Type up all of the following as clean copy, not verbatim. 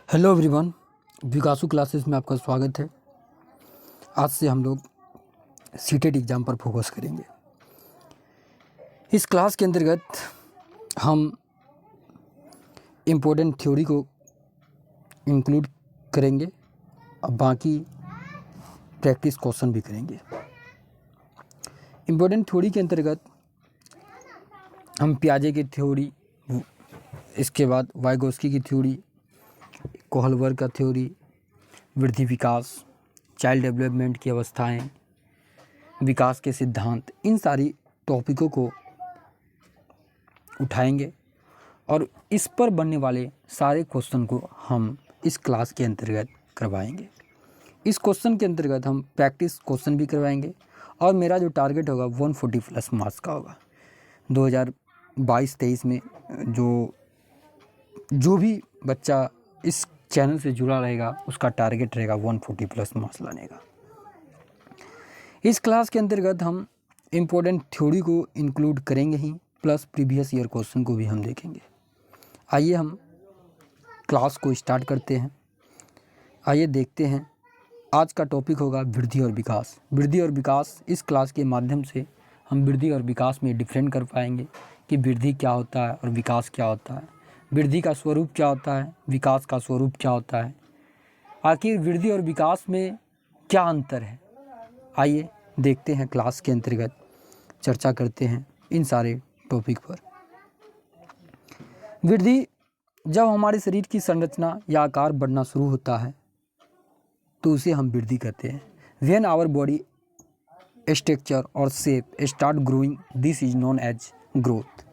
Hello everyone, विकासू classes में आपका स्वागत है। आज से हम लोग सीटेट एग्ज़ाम पर फोकस करेंगे। इस क्लास के अंतर्गत हम इम्पोर्टेंट थ्योरी को इंक्लूड करेंगे और बाकी प्रैक्टिस क्वेश्चन भी करेंगे। इम्पोर्टेंट थ्योरी के अंतर्गत हम पियाजे की थ्योरी, इसके बाद वाइगोस्की की थ्योरी, कोहलबर्ग का थ्योरी, वृद्धि विकास, चाइल्ड डेवलपमेंट की अवस्थाएं, विकास के सिद्धांत, इन सारी टॉपिकों को उठाएंगे और इस पर बनने वाले सारे क्वेश्चन को हम इस क्लास के अंतर्गत करवाएंगे। इस क्वेश्चन के अंतर्गत हम प्रैक्टिस क्वेश्चन भी करवाएंगे और मेरा जो टारगेट होगा 140 प्लस मार्क्स का होगा। 2022-23 में जो भी बच्चा इस चैनल से जुड़ा रहेगा उसका टारगेट रहेगा 140 प्लस मार्क्स लाने का। इस क्लास के अंतर्गत हम इम्पोर्टेंट थ्योरी को इंक्लूड करेंगे ही, प्लस प्रीवियस ईयर क्वेश्चन को भी हम देखेंगे। आइए हम क्लास को स्टार्ट करते हैं। आइए देखते हैं। आज का टॉपिक होगा वृद्धि और विकास। वृद्धि और विकास, इस क्लास के माध्यम से हम वृद्धि और विकास में डिफरेंट कर पाएंगे कि वृद्धि क्या होता है और विकास क्या होता है, वृद्धि का स्वरूप क्या होता है, विकास का स्वरूप क्या होता है, आखिर वृद्धि और विकास में क्या अंतर है। आइए देखते हैं, क्लास के अंतर्गत चर्चा करते हैं इन सारे टॉपिक पर। वृद्धि, जब हमारे शरीर की संरचना या आकार बढ़ना शुरू होता है तो उसे हम वृद्धि कहते हैं। व्हेन आवर बॉडी स्ट्रक्चर और shape start growing, this is known as growth.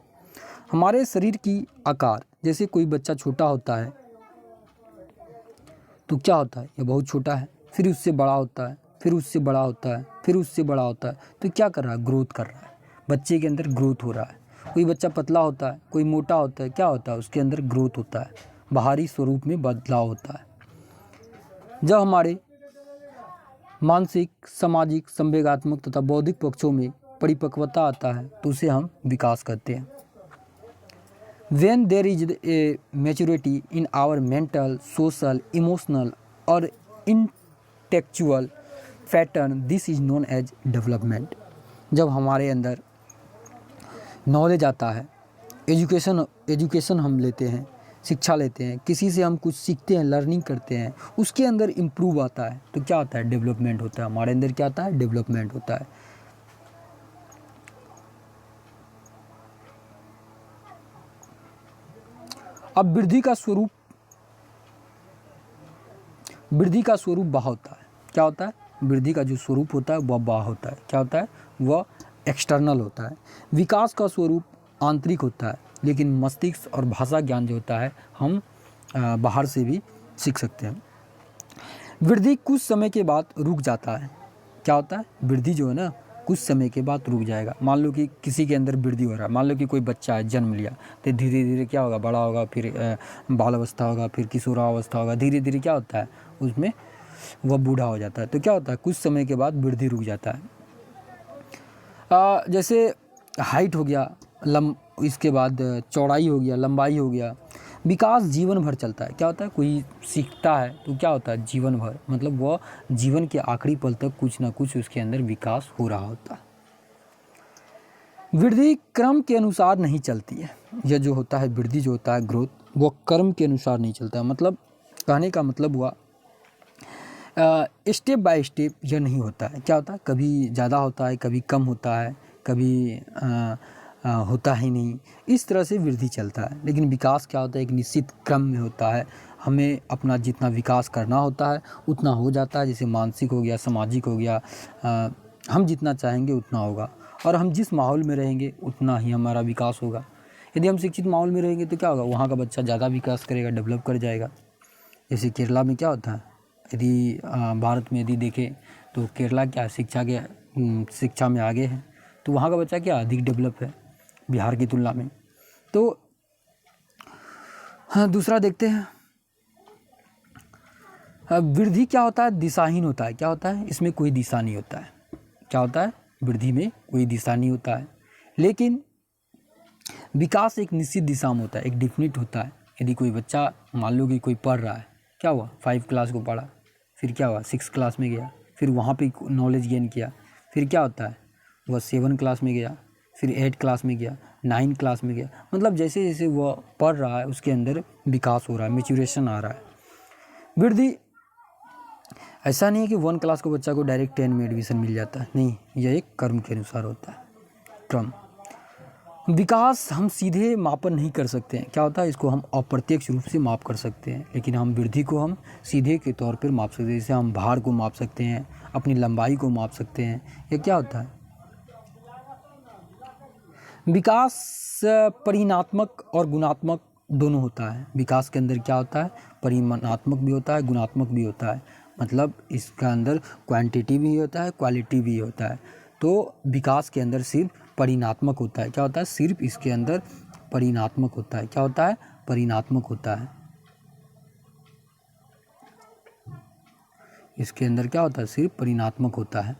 हमारे शरीर की आकार, जैसे कोई बच्चा छोटा होता है तो क्या होता है, ये बहुत छोटा है, फिर उससे बड़ा होता है, फिर उससे बड़ा होता है, फिर उससे बड़ा होता है, तो क्या कर रहा है, ग्रोथ कर रहा है। बच्चे के अंदर ग्रोथ हो रहा है। कोई बच्चा पतला होता है, कोई मोटा होता है, क्या होता है, उसके अंदर ग्रोथ होता है, बाहरी स्वरूप में बदलाव होता है। जब हमारे मानसिक, सामाजिक, संवेगात्मक तथा बौद्धिक पक्षों में परिपक्वता आता है तो उसे हम विकास कहते हैं। When there is a maturity in our mental, social, emotional or intellectual pattern, this is known as development. जब हमारे अंदर नॉलेज आता है, एजुकेशन हम लेते हैं, शिक्षा लेते हैं, किसी से हम कुछ सीखते हैं, लर्निंग करते हैं, उसके अंदर इम्प्रूव आता है तो क्या होता है, डेवलपमेंट होता है। हमारे अंदर क्या आता है, डेवलपमेंट होता है। अब वृद्धि का स्वरूप बाह होता है। क्या होता है, वृद्धि का जो स्वरूप होता है वह बाह होता है। क्या होता है, वह एक्सटर्नल होता है। विकास का स्वरूप आंतरिक होता है, लेकिन मस्तिष्क और भाषा ज्ञान जो होता है हम बाहर से भी सीख सकते हैं। वृद्धि कुछ समय के बाद रुक जाता है। क्या होता है, वृद्धि जो है ना कुछ समय के बाद रुक जाएगा। मान लो कि किसी के अंदर वृद्धि हो रहा है, मान लो कि कोई बच्चा है, जन्म लिया, तो धीरे धीरे क्या होगा, बड़ा होगा, फिर बाल अवस्था होगा, फिर किशोरावस्था होगा, धीरे धीरे क्या होता है, उसमें वह बूढ़ा हो जाता है। तो क्या होता है, कुछ समय के बाद वृद्धि रुक जाता है। जैसे हाइट हो गया, इसके बाद चौड़ाई हो गया, लंबाई हो गया। विकास जीवन भर चलता है। क्या होता है, कोई सीखता है तो क्या होता है, जीवन भर, मतलब वह जीवन के आखिरी पल तक कुछ ना कुछ उसके अंदर विकास हो रहा होता है। वृद्धि क्रम के अनुसार नहीं चलती है। यह जो होता है वृद्धि जो होता है, ग्रोथ, वो क्रम के अनुसार नहीं चलता है। मतलब कहने का मतलब हुआ स्टेप बाय स्टेप यह नहीं होता है। क्या होता है, कभी ज़्यादा होता है, कभी कम होता है, कभी होता ही नहीं। इस तरह से वृद्धि चलता है। लेकिन विकास क्या होता है, एक निश्चित क्रम में होता है। हमें अपना जितना विकास करना होता है उतना हो जाता है। जैसे मानसिक हो गया, सामाजिक हो गया, हम जितना चाहेंगे उतना होगा, और हम जिस माहौल में रहेंगे उतना ही हमारा विकास होगा। यदि हम शिक्षित माहौल में रहेंगे तो क्या होगा, वहाँ का बच्चा ज़्यादा विकास करेगा, डेवलप कर जाएगा। जैसे केरला में क्या होता है, यदि भारत में यदि देखें तो केरला क्या शिक्षा में आगे है, तो वहाँ का बच्चा क्या अधिक डेवलप है बिहार की तुलना में। तो हाँ, दूसरा देखते हैं, वृद्धि क्या होता है, दिशाहीन होता है। क्या होता है, इसमें कोई दिशा नहीं होता है। क्या होता है, वृद्धि में कोई दिशा नहीं होता है। लेकिन विकास एक निश्चित दिशा में होता है, एक डिफिनिट होता है। यदि कोई बच्चा, मान लो कि कोई पढ़ रहा है, क्या हुआ, 5 क्लास को पढ़ा, फिर क्या हुआ 6 क्लास में गया, फिर वहाँ पे नॉलेज गेन किया, फिर क्या होता है वह 7 क्लास में गया, फिर 8 क्लास में गया, 9 क्लास में गया। मतलब जैसे जैसे वह पढ़ रहा है उसके अंदर विकास हो रहा है, मैच्योरेशन आ रहा है। वृद्धि ऐसा नहीं है कि 1 क्लास को बच्चा को डायरेक्ट 10 में एडमिशन मिल जाता है, नहीं, यह एक कर्म के अनुसार होता है, क्रम। विकास हम सीधे मापन नहीं कर सकते हैं, क्या होता है, इसको हम अप्रत्यक्ष रूप से माप कर सकते हैं, लेकिन हम वृद्धि को हम सीधे के तौर पर माप सकते हैं। जैसे हम भार को माप सकते हैं, अपनी लंबाई को माप सकते हैं। ये क्या होता है, विकास परिमाणात्मक और गुणात्मक दोनों होता है। विकास के अंदर क्या होता है, परिमाणात्मक भी होता है, गुणात्मक भी होता है। मतलब इसका अंदर क्वांटिटी भी होता है, क्वालिटी भी होता है। तो विकास के अंदर सिर्फ परिमाणात्मक होता है। क्या होता है, सिर्फ इसके अंदर परिमाणात्मक होता है। क्या होता है, परिमाणात्मक होता है। इसके अंदर क्या होता है, सिर्फ परिमाणात्मक होता है।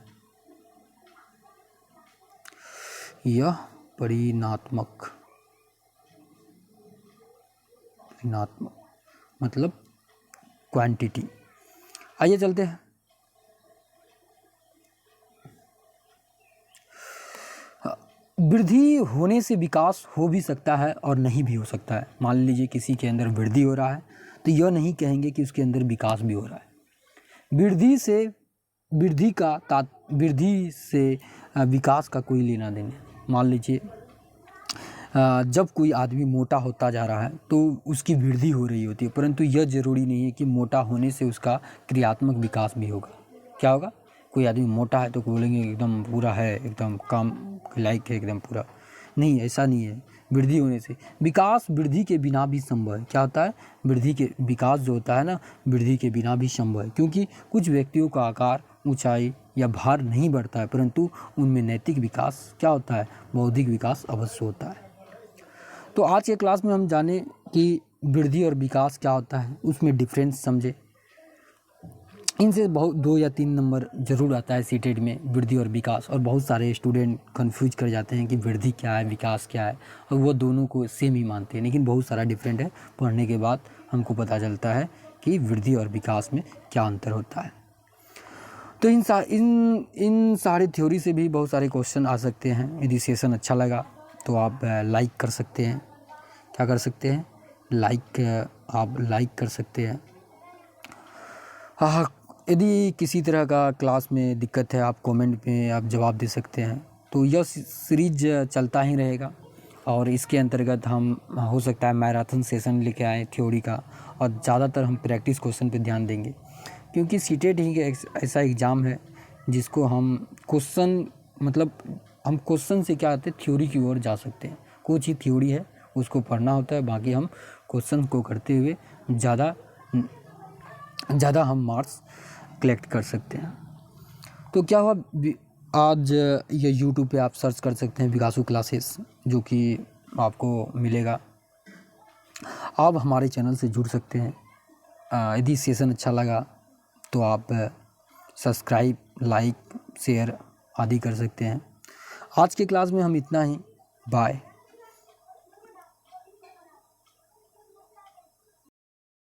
यह परिमाणात्मक मतलब क्वांटिटी। आइए चलते हैं। वृद्धि होने से विकास हो भी सकता है और नहीं भी हो सकता है। मान लीजिए किसी के अंदर वृद्धि हो रहा है तो यह नहीं कहेंगे कि उसके अंदर विकास भी हो रहा है। वृद्धि से विकास का कोई लेना देना। मान लीजिए जब कोई आदमी मोटा होता जा रहा है तो उसकी वृद्धि हो रही होती है, परंतु यह ज़रूरी नहीं है कि मोटा होने से उसका क्रियात्मक विकास भी होगा। क्या होगा, कोई आदमी मोटा है तो बोलेंगे एकदम पूरा है, एकदम काम लायक है, एकदम पूरा, नहीं, ऐसा नहीं है। वृद्धि होने से विकास वृद्धि के बिना भी संभव है। क्या होता है, वृद्धि के विकास जो होता है ना, वृद्धि के बिना भी संभव है, क्योंकि कुछ व्यक्तियों का आकार, ऊंचाई या भार नहीं बढ़ता है, परंतु उनमें नैतिक विकास क्या होता है, बौद्धिक विकास अवश्य होता है। तो आज के क्लास में हम जाने कि वृद्धि और विकास क्या होता है, उसमें डिफरेंस समझे। इनसे बहुत 2 या 3 नंबर ज़रूर आता है सीटेट में, वृद्धि और विकास, और बहुत सारे स्टूडेंट कंफ्यूज कर जाते हैं कि वृद्धि क्या है, विकास क्या है, और वो दोनों को सेम ही मानते हैं, लेकिन बहुत सारा डिफरेंट है। पढ़ने के बाद हमको पता चलता है कि वृद्धि और विकास में क्या अंतर होता है। तो इन सारी थ्योरी से भी बहुत सारे क्वेश्चन आ सकते हैं। यदि सेशन अच्छा लगा तो आप लाइक कर सकते हैं। क्या कर सकते हैं, आप लाइक कर सकते हैं। हाँ, यदि किसी तरह का क्लास में दिक्कत है, आप कमेंट में आप जवाब दे सकते हैं। तो यह सीरीज चलता ही रहेगा, और इसके अंतर्गत हम हो सकता है मैराथन सेशन लेके आएँ थ्योरी का, और ज़्यादातर हम प्रैक्टिस क्वेश्चन पे ध्यान देंगे, क्योंकि सीटेट ही ऐसा एग्ज़ाम है जिसको हम क्वेश्चन से क्या आते हैं, थ्योरी की ओर जा सकते हैं। कुछ ही थ्योरी है उसको पढ़ना होता है, बाकी हम क्वेश्चन को करते हुए ज़्यादा हम मार्क्स कलेक्ट कर सकते हैं। तो क्या हुआ, आज ये यूट्यूब पे आप सर्च कर सकते हैं विकासू क्लासेस, जो कि आपको मिलेगा। आप हमारे चैनल से जुड़ सकते हैं। यदि सेशन अच्छा लगा तो आप सब्सक्राइब, लाइक, शेयर आदि कर सकते हैं। आज के क्लास में हम इतना ही, बाय।